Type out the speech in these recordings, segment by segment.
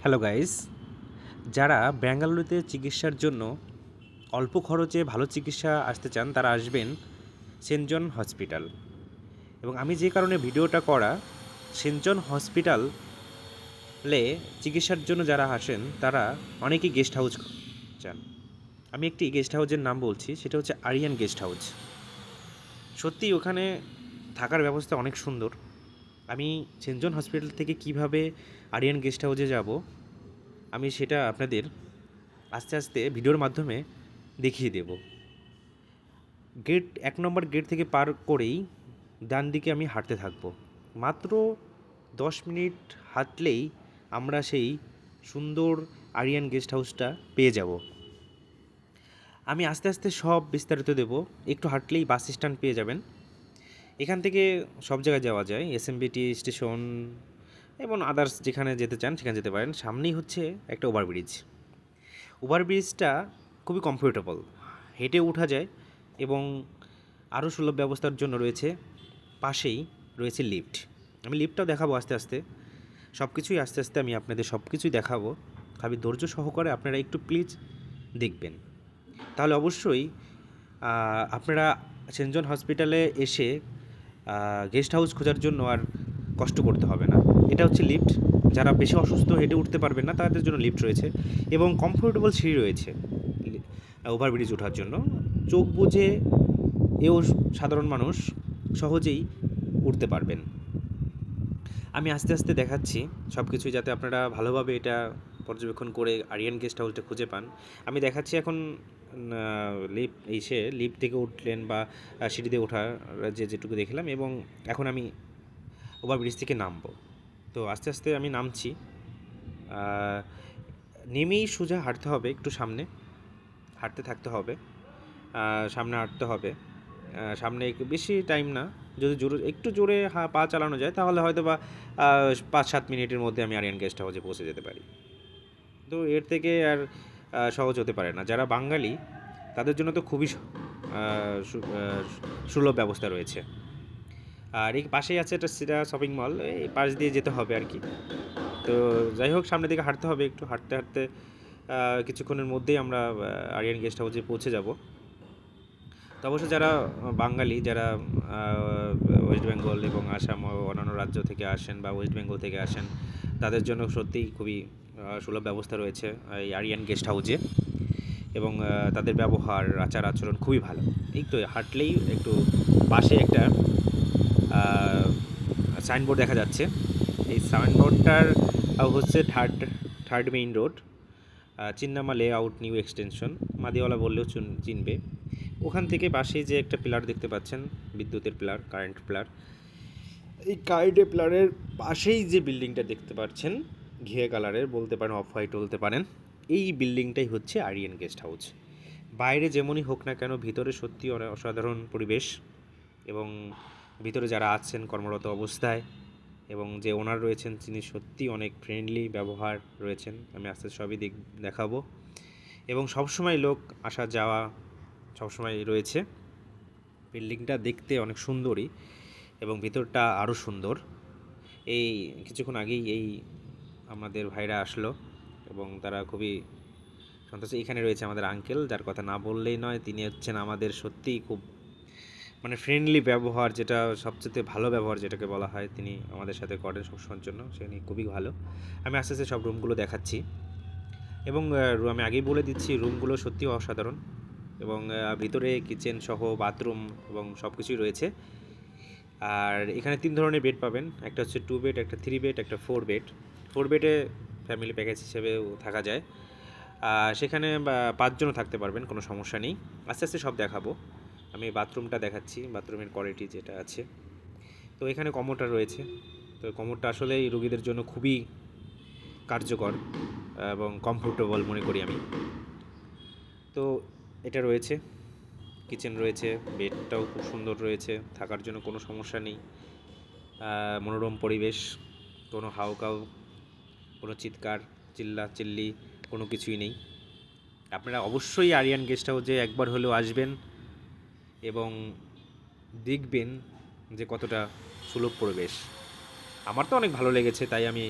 Hello guys, যারা বেঙ্গালুরুতে চিকিৎসার জন্য অল্প খরচে ভালো চিকিৎসা আসতে চান তারা আসবেন সেন্ট জন হসপিটাল। এবং আমি যে কারণে ভিডিওটা করা, সেন্ট জন হসপিটালে চিকিৎসার জন্য যারা আসেন তারা অনেকেই গেস্ট হাউস চান। আমি একটি গেস্ট হাউসের নাম বলছি, সেটা হচ্ছে আরিয়ান গেস্ট হাউস। সত্যিই ওখানে থাকার ব্যবস্থা অনেক সুন্দর। আমি সেন্ট জন হসপিটাল থেকে কিভাবে আরিয়ান গেস্ট হাউসে যাব আমি সেটা আপনাদের আস্তে আস্তে ভিডিওর মাধ্যমে দেখিয়ে দেব। গেট ১ নম্বর গেট থেকে পার করেই ডান দিকে আমি হাঁটতে থাকবো। মাত্র ১০ মিনিট হাঁটলেই আমরা সেই সুন্দর আরিয়ান গেস্ট হাউসটা পেয়ে যাব। আমি আস্তে আস্তে সব বিস্তারিত দেব। একটু হাঁটলেই বাস স্ট্যান্ড পেয়ে যাবেন। এখান থেকে সব জায়গায় যাওয়া যায়, এসএমবিটি স্টেশন এবং আদার্স যেখানে যেতে চান সেখানে যেতে পারেন। সামনেই হচ্ছে একটা ওভারব্রিজ। ওভারব্রিজটা খুবই কমফোর্টেবল, হেঁটে ওঠা যায় এবং আরও সুলভ ব্যবস্থার জন্য রয়েছে পাশেই রয়েছে লিফট। আমি লিফটটাও দেখাবো আস্তে আস্তে। সব কিছুই আস্তে আস্তে আমি আপনাদের সব কিছুই দেখাবো। খালি ধৈর্য সহকারে আপনারা একটু প্লিজ দেখবেন, তাহলে অবশ্যই আপনারা সেন্ট জন হসপিটালে এসে গেস্ট হাউস খোঁজার জন্য আর কষ্ট করতে হবে না। এটা হচ্ছে লিফট। যারা বেশি অসুস্থ হেঁটে উঠতে পারবেন না তাদের জন্য লিফট রয়েছে এবং কমফোর্টেবল সিঁড়ি রয়েছে ওভারব্রিজ ওঠার জন্য। চোখ বুজে এও সাধারণ মানুষ সহজেই উঠতে পারবেন। আমি আস্তে আস্তে দেখাচ্ছি সব কিছুই, যাতে আপনারা ভালোভাবে এটা পর্যবেক্ষণ করে আরিয়ান গেস্ট হাউসটা খুঁজে পান। আমি দেখাচ্ছি এখন লিফট থেকে উঠলেন বা সিঁড়িতে ওঠার যেটুকু দেখলাম, এবং এখন আমি ওভারব্রিজ থেকে নামবো। তো আস্তে আস্তে আমি নামছি। নেমেই সোজা হাঁটতে হবে, একটু সামনে হাঁটতে থাকতে হবে। সামনে হাঁটতে হবে। সামনে একটু বেশি টাইম না, যদি একটু জোরে পা চালানো যায় তাহলে হয়তো বা ৫-৭ মিনিটের মধ্যে আমি আরিয়ান গেস্ট হাউসে পৌঁছে যেতে পারি। তো এর থেকে আর সহজ হতে পারে না। যারা বাঙালি তাদের জন্য তো খুবই সুলভ ব্যবস্থা রয়েছে। আর এই পাশেই আছে একটা সিরা শপিং মল, এই পাশ দিয়ে যেতে হবে আর কি। তো যাই হোক, সামনের দিকে হাঁটতে হবে। একটু হাঁটতে হাঁটতে কিছুক্ষণের মধ্যেই আমরা আরিয়ান গেস্ট হাউসে পৌঁছে যাব। তো অবশ্য যারা বাঙালি, যারা ওয়েস্ট বেঙ্গল এবং আসাম ও অন্যান্য রাজ্য থেকে আসেন বা ওয়েস্ট বেঙ্গল থেকে আসেন, তাদের জন্য সত্যিই খুবই সুলভ ব্যবস্থা রয়েছে এই আরিয়ান গেস্ট হাউসে। এবং তাদের ব্যবহার আচার আচরণ খুবই ভালো। এই তো হাঁটলেই একটু পাশে একটা সাইনবোর্ড দেখা যাচ্ছে। এই সাইনবোর্ডটার হচ্ছে third main road, Chinnamma layout new extension. Madiwala বললেও চিনবে। ওখান থেকে পাশেই যে একটা পিলার দেখতে পাচ্ছেন, বিদ্যুতের পিলার, কারেন্ট পিলার, এই কারেন্টের পিলারের পাশেই যে বিল্ডিংটা দেখতে পাচ্ছেন ঘিয়ে কালারের, বলতে পারেন অফ হোয়াইট বলতে পারেন, এই বিল্ডিংটাই হচ্ছে আরিয়ান গেস্ট হাউস। বাইরে যেমনই হোক না কেন, ভিতরে সত্যি অনেক অসাধারণ পরিবেশ। এবং ভিতরে যারা আছেন কর্মরত অবস্থায় এবং যে ওনার রয়েছেন তিনি সত্যি অনেক ফ্রেন্ডলি ব্যবহার রয়েছেন। আমি আস্তে সবই দেখাবো। এবং সবসময় লোক আসা যাওয়া সবসময় রয়েছে। বিল্ডিংটা দেখতে অনেক সুন্দরই এবং ভিতরটা আরও সুন্দর। এই কিছুক্ষণ আগেই আমাদের ভাইরা আসলো এবং তারা খুবই সন্তোষ। এখানে রয়েছে আমাদের আঙ্কেল, যার কথা না বললেই নয়। তিনি হচ্ছেন আমাদের সত্যিই খুব ফ্রেন্ডলি ব্যবহার, যেটা সবচেয়ে ভালো ব্যবহার যেটাকে বলা হয়, তিনি আমাদের সাথে করেন সবসময়ের জন্য। সেখানে খুবই ভালো। আমি আস্তে আস্তে সব রুমগুলো দেখাচ্ছি এবং আমি আগেই বলে দিচ্ছি রুমগুলো সত্যিই অসাধারণ। এবং ভিতরে কিচেন সহ বাথরুম এবং সব কিছুই রয়েছে। আর এখানে 3 ধরনের বেড পাবেন, একটা হচ্ছে 2 বেড, একটা 3 বেড, একটা 4 বেড। 4 বেডে ফ্যামিলি প্যাকেজ হিসেবেও থাকা যায়। সেখানে 5 জনও থাকতে পারবেন, কোনো সমস্যা নেই। আস্তে আস্তে সব দেখাবো। আমি বাথরুমটা দেখাচ্ছি, বাথরুমের কোয়ালিটি যেটা আছে। তো এখানে কমোডটা রয়েছে। তো কমোডটা আসলে এই রোগীদের জন্য খুবই কার্যকর এবং কমফোর্টেবল মনে করি আমি। তো এটা রয়েছে, কিচেন রয়েছে, বেডটাও খুব সুন্দর রয়েছে, থাকার জন্য কোনো সমস্যা নেই। মনোরম পরিবেশ, কোনো হাউকাউ, কোনো চিৎকার চিল্লি কোনো কিছুই নেই। আপনারা অবশ্যই আরিয়ান গেস্ট হাউসে একবার হলেও আসবেন এবং দেখবেন যে কতটা সুলভ পরিবেশ। আমার তো অনেক ভালো লেগেছে, তাই আমি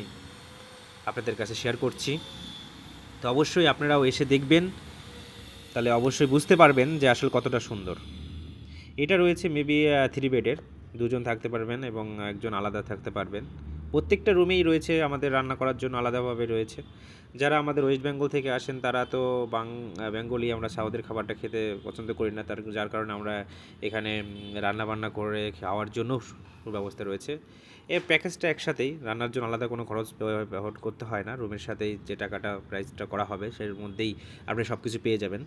আপনাদের কাছে শেয়ার করছি। তো অবশ্যই আপনারাও এসে দেখবেন, তাহলে অবশ্যই বুঝতে পারবেন যে আসলে কতটা সুন্দর। এটা রয়েছে মেবি 3 বেডের, 2 জন থাকতে পারবেন এবং একজন আলাদা থাকতে পারবেন। প্রত্যেকটা রুমেই রয়েছে আমাদের রান্না করার জন্য আলাদাভাবে রয়েছে। যারা আমাদের ওয়েস্ট বেঙ্গল থেকে আসেন তারা তো বেঙ্গলি, আমরা সাউথের খাবারটা খেতে পছন্দ করি না, যার কারণে আমরা এখানে রান্নাবান্না করে খাওয়ার জন্য সুব্যবস্থা রয়েছে। এই প্যাকেজটা একসাথেই, রান্নার জন্য আলাদা কোনো খরচ ব্যবহার করতে হয় না। রুমের সাথেই যে টাকাটা প্রাইসটা করা হবে সের মধ্যেই আপনি সব কিছু পেয়ে যাবেন,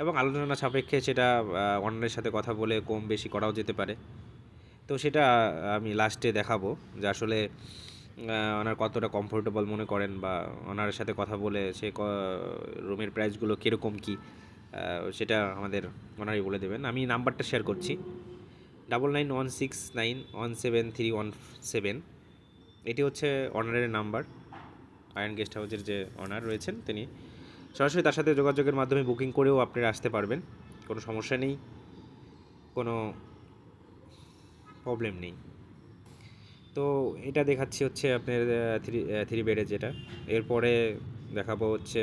এবং আলোচনা সাপেক্ষে সেটা অন্যের সাথে কথা বলে কম বেশি করাও যেতে পারে। তো সেটা আমি লাস্টে দেখাবো যে আসলে ওনার কতটা কমফোর্টেবল মনে করেন, বা ওনার সাথে কথা বলে সে রুমের প্রাইসগুলো কীরকম কী সেটা আমাদের ওনারই বলে দেবেন। আমি নাম্বারটা শেয়ার করছি, 9916917317। এটি হচ্ছে অনারের নাম্বার, আয়রন গেস্ট হাউসের যে অনার রয়েছেন তিনি। সরাসরি তার সাথে যোগাযোগের মাধ্যমে বুকিং করেও আপনারা আসতে পারবেন, কোনো সমস্যা নেই, কোনো প্রবলেম নেই। তো এটা দেখাচ্ছি হচ্ছে আপনার 3 বেডে যেটা, এরপরে দেখাবো হচ্ছে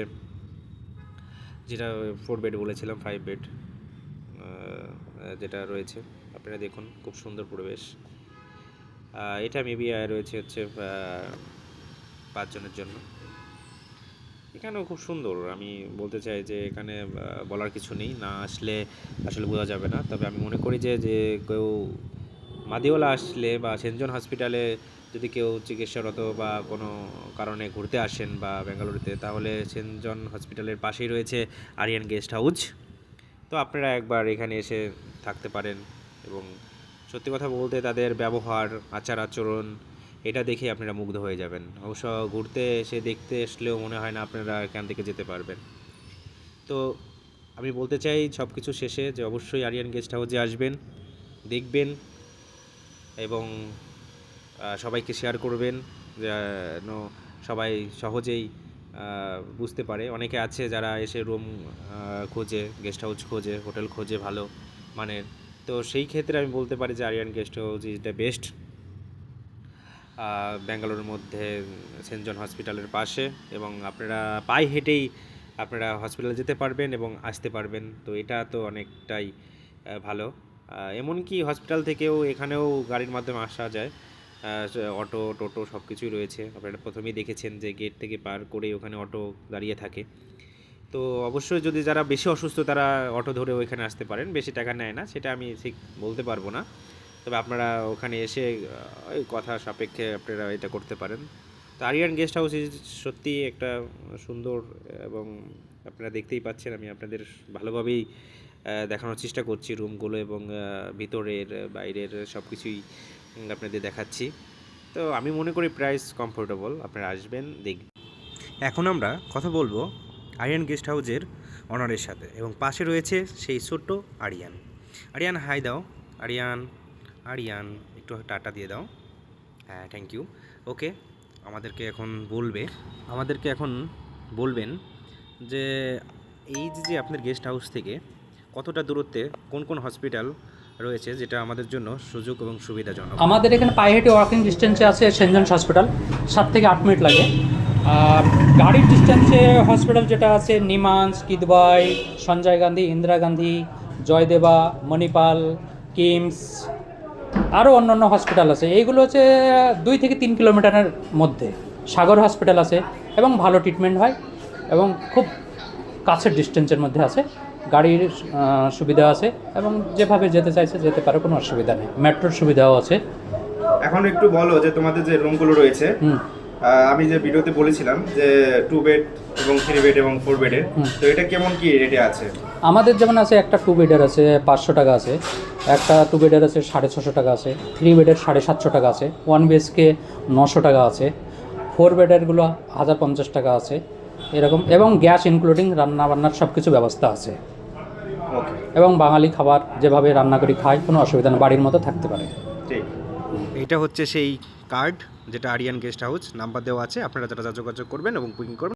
যেটা 4 বেড বলেছিলাম, 5 বেড যেটা রয়েছে। আপনারা দেখুন খুব সুন্দর পরিবেশ। এটা মেবি রয়েছে হচ্ছে 5 জনের জন্য। এখানেও খুব সুন্দর, আমি বলতে চাই যে এখানে বলার কিছু নেই, না আসলে আসলে বোঝা যাবে না। তবে আমি মনে করি যে কেউ মাদিওয়ালা আসলে বা সেন্ট জন হসপিটালে যদি কেউ চিকিৎসারত বা কোনো কারণে ঘুরতে আসেন বা বেঙ্গালুরুতে, তাহলে সেন্ট জন হসপিটালের পাশেই রয়েছে আরিয়ান গেস্ট হাউস। তো আপনারা একবার এখানে এসে থাকতে পারেন, এবং সত্যি কথা বলতে তাদের ব্যবহার, আচার আচরণ, এটা দেখে আপনারা মুগ্ধ হয়ে যাবেন। অবশ্য ঘুরতে এসে দেখতে আসলেও মনে হয় না আপনারা এখান থেকে যেতে পারবেন। তো আমি বলতে চাই সব কিছু শেষে যে অবশ্যই আরিয়ান গেস্ট হাউসে আসবেন, দেখবেন এবং সবাইকে শেয়ার করবেন যেন সবাই সহজেই বুঝতে পারে। অনেকে আছে যারা এসে রুম খোঁজে, গেস্ট হাউস খোঁজে, হোটেল খোঁজে ভালো মানের। তো সেই ক্ষেত্রে আমি বলতে পারি যে Aryan guest house is the best. ব্যাঙ্গালোরের মধ্যে সেন্ট জন হসপিটালের পাশে, এবং আপনারা পায়ে হেঁটেই আপনারা হসপিটালে যেতে পারবেন এবং আসতে পারবেন। তো এটা তো অনেকটাই ভালো। এমনকি হসপিটাল থেকেও এখানেও গাড়ির মাধ্যমে আসা যায়, অটো টোটো সব কিছুই রয়েছে। আপনারা প্রথমেই দেখেছেন যে গেট থেকে পার করেই ওখানে অটো দাঁড়িয়ে থাকে। তো অবশ্যই যদি যারা বেশি অসুস্থ তারা অটো ধরে ওইখানে আসতে পারেন, বেশি টাকা নেয় না, সেটা আমি ঠিক বলতে পারবো না। তবে আপনারা ওখানে এসে ওই কথা সাপেক্ষে আপনারা এটা করতে পারেন। তো আরিয়ান গেস্ট হাউস সত্যি একটা সুন্দর, এবং আপনারা দেখতেই পাচ্ছেন আমি আপনাদের ভালোভাবেই দেখানোর চেষ্টা করছি রুমগুলো, এবং ভিতরের বাইরের সব কিছুই আপনাদের দেখাচ্ছি। তো আমি মনে করি প্রাইস কমফোর্টেবল, আপনারা আসবেন দেখবেন। এখন আমরা কথা বলবো আরিয়ান গেস্ট হাউসের অনারের সাথে, এবং পাশে রয়েছে সেই ছোট্ট আরিয়ান। আরিয়ান হাই দাও। আরিয়ান, আরিয়ান একটু টাটা দিয়ে দাও। হ্যাঁ, থ্যাংক ইউ। ওকে, আমাদেরকে এখন বলবেন যে এই যে আপনার গেস্ট হাউস থেকে কতটা দূরত্বে কোন কোন হসপিটাল রয়েছে যেটা আমাদের জন্য সুযোগ এবং সুবিধাজনক। আমাদের এখানে পায়ে হেঁটে ওয়াকিং ডিস্টেন্সে আছে সেন্ট জনস হসপিটাল, 7 থেকে 8 মিনিট লাগে। আর গাড়ির ডিস্টেন্সে হসপিটাল যেটা আছে নিমান্স, কিদবাই, সঞ্জয় গান্ধী, ইন্দিরা গান্ধী, জয়দেবা, মণিপাল, কিমস, আরও অন্যান্য হসপিটাল আছে। এইগুলো হচ্ছে 2 থেকে 3 কিলোমিটারের মধ্যে। সাগর হসপিটাল আছে এবং ভালো ট্রিটমেন্ট হয়, এবং খুব কাছের ডিস্টেন্সের মধ্যে আছে। গাড়ির সুবিধা আছে, এবং যেভাবে যেতে চাইছে যেতে পারে, কোনো অসুবিধা নেই। মেট্রোর সুবিধাও আছে। এখন একটু বলো যে তোমাদের যে রুমগুলো রয়েছে, আমি যে ভিডিওতে বলেছিলাম যে 2 বেড এবং 3 বেড এবং 4 বেডের, তো এটা কেমন কি রেটে আছে? আমাদের যেমন আছে, একটা 2 বেডের আছে 500 টাকা আছে, একটা 2 বেডের আছে 650 টাকা আছে, 3 বেডের 750 টাকা আছে, 1 BHK 900 টাকা আছে, 4 বেডেরগুলো 1050 টাকা আছে এরকম, এবং গ্যাস ইনক্লুডিং রান্না বান্নার সব কিছু ব্যবস্থা আছে। এবং বাঙালি খাবার যেভাবে রান্না করি খাই, কোনো অসুবিধা নেই, বাড়ির মতো থাকতে পারে। ঠিক, এটা হচ্ছে সেই কার্ড যেটা আরিয়ান গেস্ট হাউস, নাম্বার দেওয়া আছে, আপনারা যারা যোগাযোগ করবেন এবং বুকিং করবেন।